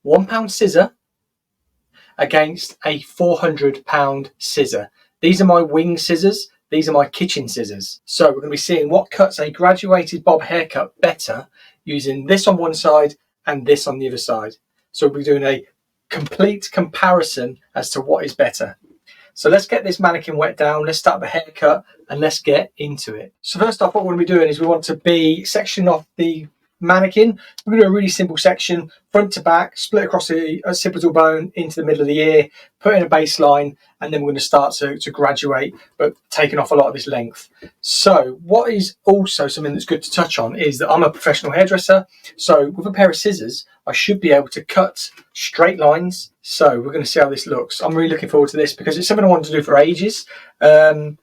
£1 scissor against a £400 scissor. These are my wing scissors. These are my kitchen scissors. So we're going to be seeing what cuts a graduated bob haircut better using this on one side and this on the other side. So we'll be doing a complete comparison as to what is better. So let's get this mannequin wet down, let's start the haircut and let's get into it. So first off, what we're going to be doing is we want to be sectioning off the mannequin. We're going to do a really simple section, front to back, split across a occipital bone into the middle of the ear, put in a baseline, and then we're going to start to graduate, but taking off a lot of this length. So what is also something that's good to touch on is that I'm a professional hairdresser. So with a pair of scissors, I should be able to cut straight lines. So we're going to see how this looks. I'm really looking forward to this because it's something I wanted to do for ages. And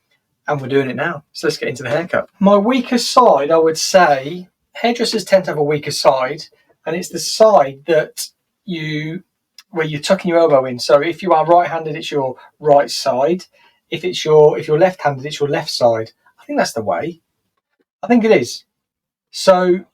we're doing it now. So let's get into the haircut. My weaker side, I would say, hairdressers tend to have a weaker side, and it's the side that where you're tucking your elbow in. So if you are right-handed, it's your right side. If you're left-handed, it's your left side. I think that's the way. I think it is. So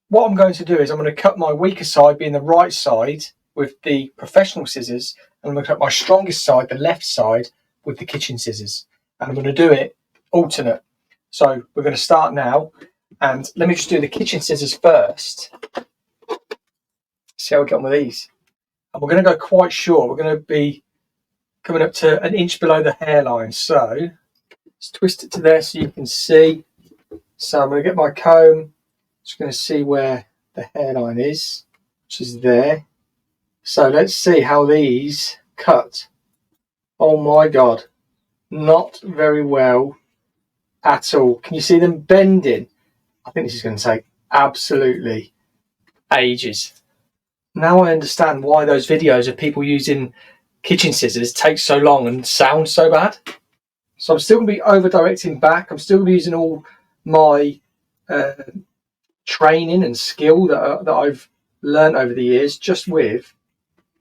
what I'm going to do is I'm going to cut my weaker side, being the right side, with the professional scissors, and I'm going to cut my strongest side, the left side, with the kitchen scissors. And I'm going to do it alternate. So we're going to start now. And let me just do the kitchen scissors first. See how we get on with these. And we're going to go quite short. We're going to be coming up to an inch below the hairline. So let's twist it to there so you can see. So I'm going to get my comb. Just going to see where the hairline is, which is there. So let's see how these cut. Oh my God. Not very well at all. Can you see them bending? I think this is going to take absolutely ages. Now I understand why those videos of people using kitchen scissors take so long and sound so bad. So I'm still going to be over directing back. I'm still going to be using all my training and skill that I've learned over the years just with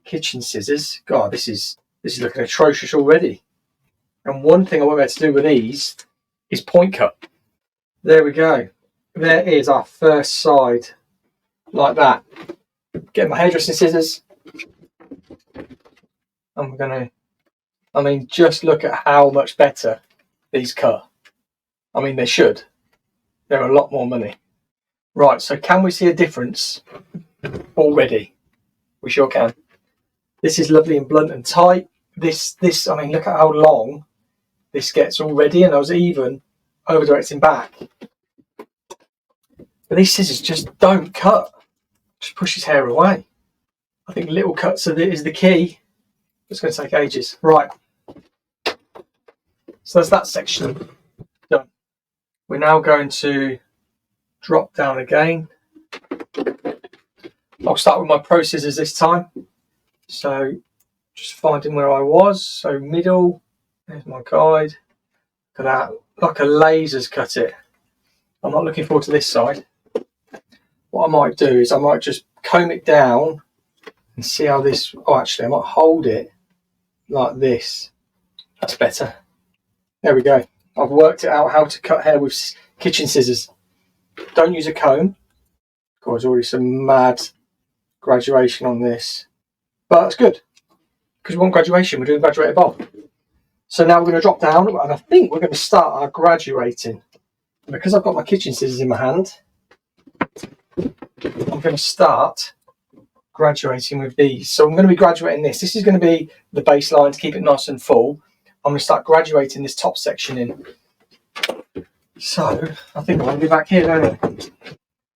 kitchen scissors. God, this is looking atrocious already. And one thing I won't be able to do with these is point cut. There we go. There is our first side, like that. Get my hairdressing scissors, and we're going to, just look at how much better these cut. They should. They're a lot more money. Right, so can we see a difference already? We sure can. This is lovely and blunt and tight. This, look at how long this gets already, and I was even over directing back. But these scissors just don't cut. Just push his hair away. I think little cuts is the key. It's going to take ages. Right. So that's that section done. We're now going to drop down again. I'll start with my pro scissors this time. So just finding where I was. So middle. There's my guide. Look at that. Like a laser's cut it. I'm not looking forward to this side. What I might do is I might just comb it down and see how this... Oh, actually, I might hold it like this. That's better. There we go. I've worked it out how to cut hair with kitchen scissors. Don't use a comb. Of course, already some mad graduation on this. But that's good, because we want graduation. We're doing graduated bob. So now we're going to drop down, and I think we're going to start our graduating. And because I've got my kitchen scissors in my hand, I'm going to start graduating with these. So I'm going to be graduating this. This is going to be the baseline to keep it nice and full. I'm going to start graduating this top section in. So I think I'm going to be back here, don't I?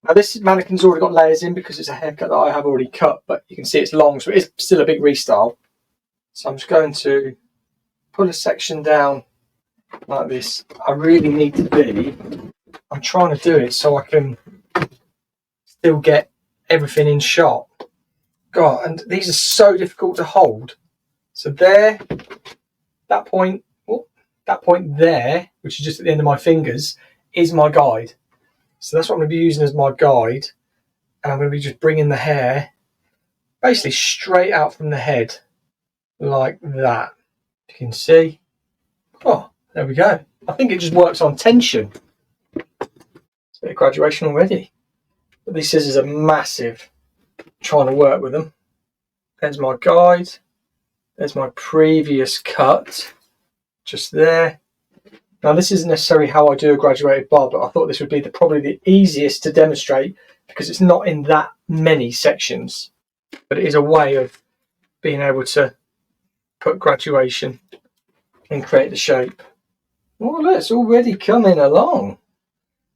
Now this mannequin's already got layers in because it's a haircut that I have already cut, but you can see it's long, so it is still a big restyle. So I'm just going to pull a section down like this. I really need to be... I'm trying to do it so I can still get everything in shot. God, and these are so difficult to hold. So there, that point there, which is just at the end of my fingers, is my guide. So that's what I'm going to be using as my guide. And I'm going to be just bringing the hair basically straight out from the head like that. You can see. Oh, there we go. I think it just works on tension. It's a bit of graduation already. But these scissors are massive. I'm trying to work with them. There's my guide. There's my previous cut, just there. Now this isn't necessarily how I do a graduated bob, but I thought this would be probably the easiest to demonstrate because it's not in that many sections, but it is a way of being able to put graduation and create the shape. Oh look, it's already coming along.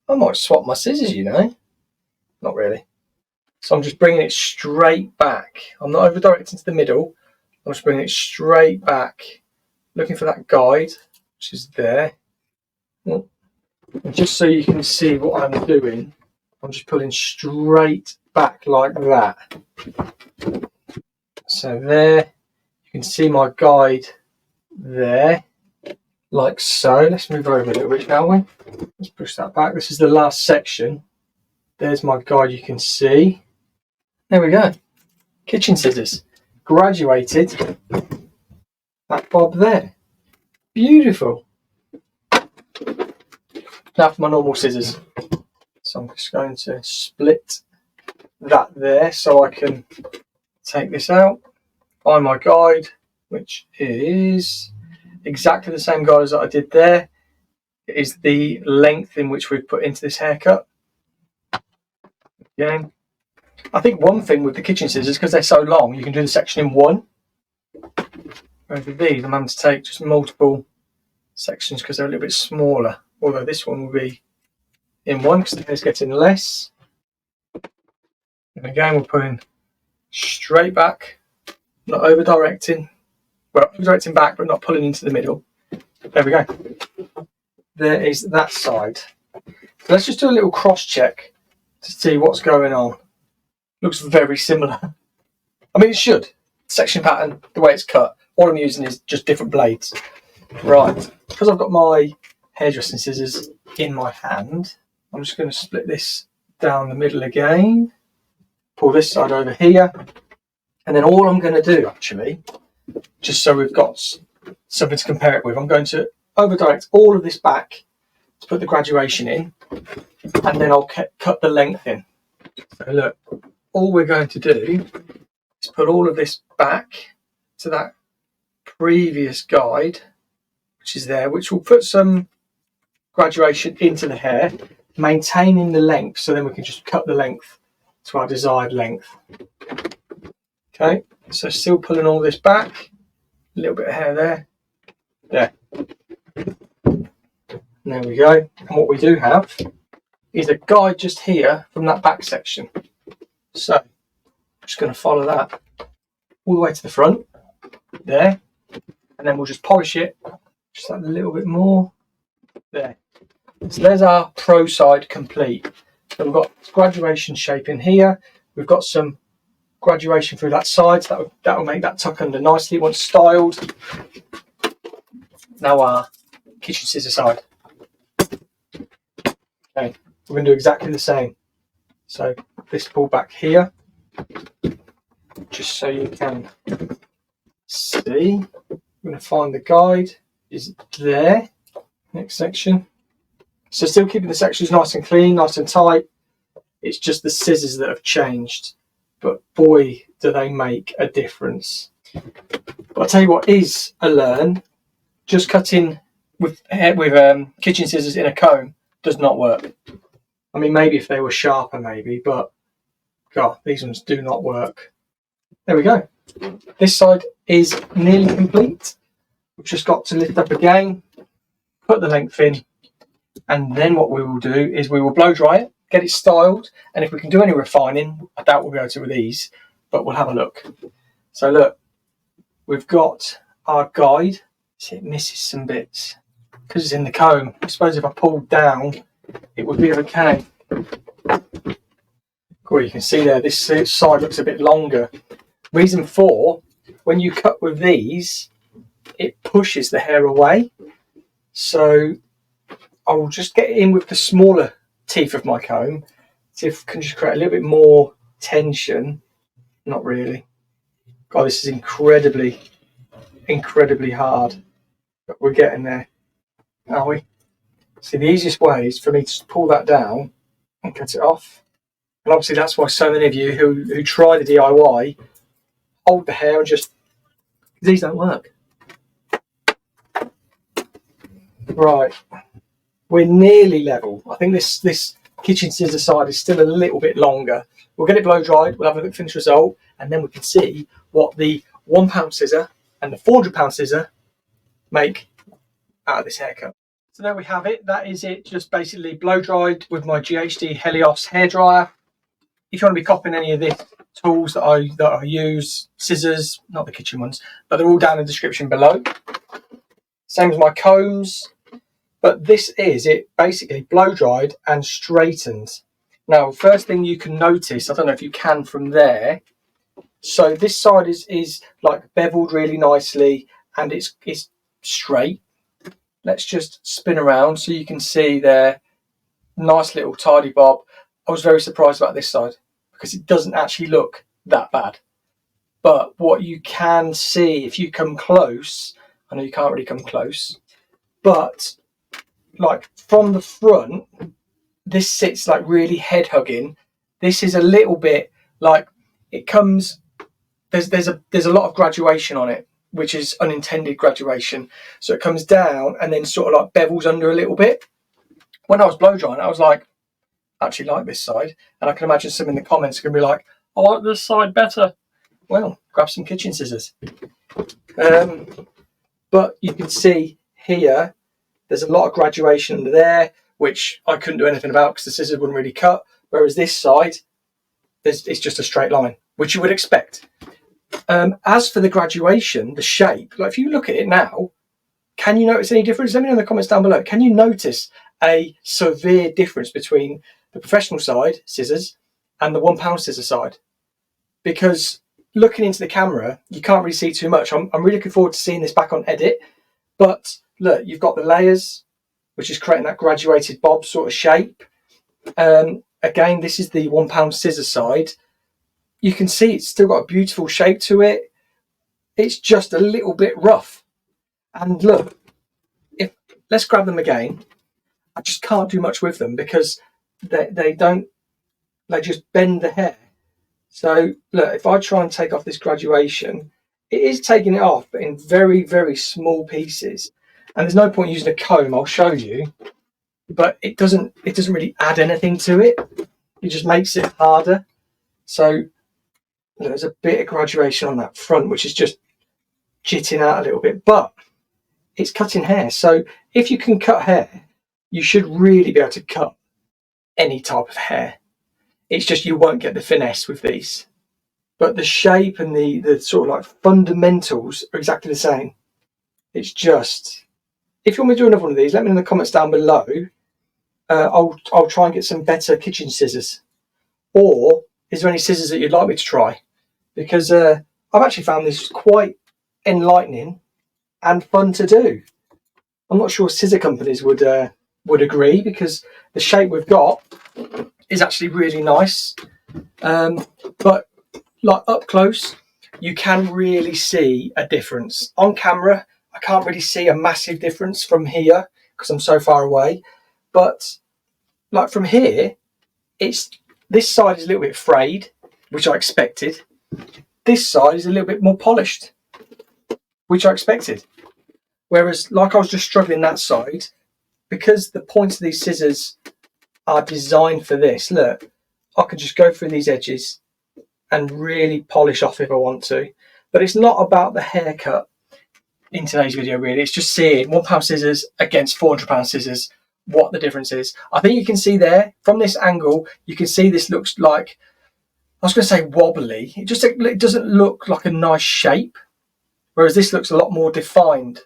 I might swap my scissors, you know. Not really. So I'm just bringing it straight back. I'm not over directing to the middle. I'm just bringing it straight back, looking for that guide, which is there. And just so you can see what I'm doing, I'm just pulling straight back like that. So there, you can see my guide there, like so. Let's move over a little bit, shall we? Let's push that back. This is the last section. There's my guide, you can see. There we go. Kitchen scissors. Graduated. That bob there. Beautiful. Now for my normal scissors. So I'm just going to split that there so I can take this out. Find my guide, which is exactly the same guide as I did there. It is the length in which we've put into this haircut. Again, I think one thing with the kitchen scissors, because they're so long, you can do the section in one. Whereas with these, I'm having to take just multiple sections because they're a little bit smaller. Although this one will be in one because the hair's getting less. And again, we're pulling straight back, not over directing. Well, over directing back, but not pulling into the middle. There we go. There is that side. So let's just do a little cross check to see what's going on. Looks very similar. I mean, it should. Section pattern, the way it's cut. All I'm using is just different blades. Right, because I've got my hairdressing scissors in my hand, I'm just going to split this down the middle again. Pull this side over here. And then all I'm going to do, actually, just so we've got something to compare it with, I'm going to over direct all of this back to put the graduation in. And then I'll cut the length in. So look, all we're going to do is put all of this back to that previous guide, which is there, which will put some graduation into the hair, maintaining the length, so then we can just cut the length to our desired length. Okay, so still pulling all this back, a little bit of hair there, there. And there we go. And what we do have is a guide just here from that back section. So I'm just going to follow that all the way to the front, there, and then we'll just polish it just a little bit more, there. So there's our pro side complete. So we've got graduation shape in here, we've got some graduation through that side, so that will make that tuck under nicely once styled. Now our kitchen scissor side. Okay, we're going to do exactly the same. So this pull back here, just so you can see. I'm going to find the guide, is there, next section. So still keeping the sections nice and clean, nice and tight. It's just the scissors that have changed, but boy, do they make a difference. But I'll tell you what is a learn, just cutting with kitchen scissors in a comb does not work. I mean, maybe if they were sharper, maybe, but God, these ones do not work. There we go. This side is nearly complete. We've just got to lift up again, put the length in, and then what we will do is we will blow dry it, get it styled, and if we can do any refining, I doubt we'll be able to with these, but we'll have a look. So look, we've got our guide. See, it misses some bits because it's in the comb. I suppose if I pulled down, it would be okay. Cool, you can see there, this side looks a bit longer. Reason for, when you cut with these, it pushes the hair away. So I'll just get it in with the smaller teeth of my comb, see if I can just create a little bit more tension. Not really. God, this is incredibly hard, but we're getting there, are we? See, the easiest way is for me to just pull that down and cut it off. And obviously that's why so many of you who try the DIY hold the hair and just, these don't work. Right, we're nearly level. I think this kitchen scissor side is still a little bit longer. We'll get it blow dried, we'll have a look at the finished result, and then we can see what the £1 scissor and the £400 scissor make out of this haircut. So there we have it. That is it, just basically blow dried with my GHD Helios hairdryer. If you want to be copying any of these tools that I use, scissors, not the kitchen ones, but they're all down in the description below. Same as my combs, but this is it basically blow dried and straightened. Now, first thing you can notice, I don't know if you can from there, so this side is like beveled really nicely and it's straight. Let's just spin around so you can see there, nice little tidy bob. I was very surprised about this side because it doesn't actually look that bad. But what you can see if you come close, I know you can't really come close, but like from the front, this sits like really head hugging. This is a little bit like it comes, there's a lot of graduation on it, which is unintended graduation. So it comes down and then sort of like bevels under a little bit. When I was blow drying, I was like, I actually like this side. And I can imagine some in the comments are going to be like, I like this side better. Well, grab some kitchen scissors. But you can see here, there's a lot of graduation under there, which I couldn't do anything about because the scissors wouldn't really cut. Whereas this side, it's just a straight line, which you would expect. As for the graduation, the shape, like if you look at it now, can you notice any difference? Let me know in the comments down below. Can you notice a severe difference between the professional side scissors and the £1 scissor side? Because looking into the camera, you can't really see too much. I'm really looking forward to seeing this back on edit. But look, you've got the layers, which is creating that graduated bob sort of shape. Again, this is the £1 scissor side. You can see it's still got a beautiful shape to it. It's just a little bit rough. And look, let's grab them again. I just can't do much with them because they just bend the hair. So look, if I try and take off this graduation, it is taking it off, but in very, very small pieces. And there's no point using a comb, I'll show you. But it doesn't really add anything to it. It just makes it harder. So there's a bit of graduation on that front, which is just jitting out a little bit, but it's cutting hair. So if you can cut hair, you should really be able to cut any type of hair. It's just you won't get the finesse with these. But the shape and the sort of like fundamentals are exactly the same. It's just, if you want me to do another one of these, let me know in the comments down below. I'll try and get some better kitchen scissors. Or is there any scissors that you'd like me to try? Because I've actually found this quite enlightening and fun to do. I'm not sure scissor companies would agree because the shape we've got is actually really nice. But like up close, you can really see a difference. On camera, I can't really see a massive difference from here because I'm so far away. But like from here, this side is a little bit frayed, which I expected. This side is a little bit more polished, which I expected. Whereas like I was just struggling that side, because the points of these scissors are designed for this, look, I can just go through these edges and really polish off if I want to. But it's not about the haircut in today's video really, it's just seeing £1 scissors against £400 scissors, what the difference is. I think you can see there, from this angle, you can see this looks like, I was going to say wobbly, it doesn't look like a nice shape, whereas this looks a lot more defined.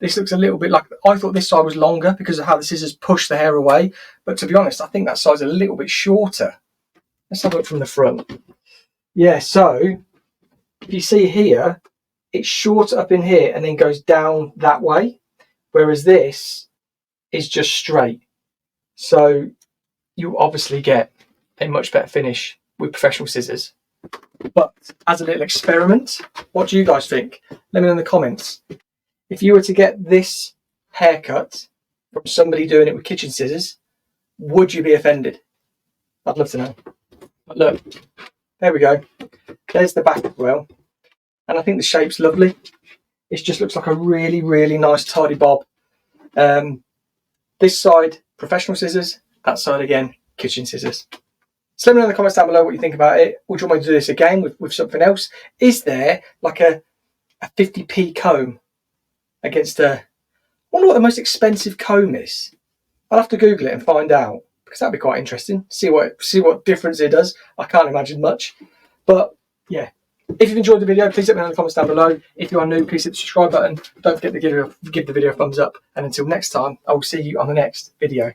This looks a little bit like, I thought this side was longer because of how the scissors push the hair away, but to be honest, I think that side's a little bit shorter. Let's have a look from the front. Yeah, so if you see here, it's shorter up in here and then goes down that way, whereas this is just straight. So you obviously get a much better finish with professional scissors. But as a little experiment, what do you guys think? Let me know in the comments. If you were to get this haircut from somebody doing it with kitchen scissors, would you be offended? I'd love to know. But look, there we go. There's the back as well. and I think the shape's lovely. It just looks like a really, really nice tidy bob. This side, professional scissors. That side again, kitchen scissors. So let me know in the comments down below what you think about it. Would you want me to do this again with something else? Is there like a 50p comb against a... I wonder what the most expensive comb is. I'll have to Google it and find out, because that'd be quite interesting. See what difference it does. I can't imagine much. But yeah, if you've enjoyed the video, please let me know in the comments down below. If you are new, please hit the subscribe button. Don't forget to give the video a thumbs up. And until next time, I will see you on the next video.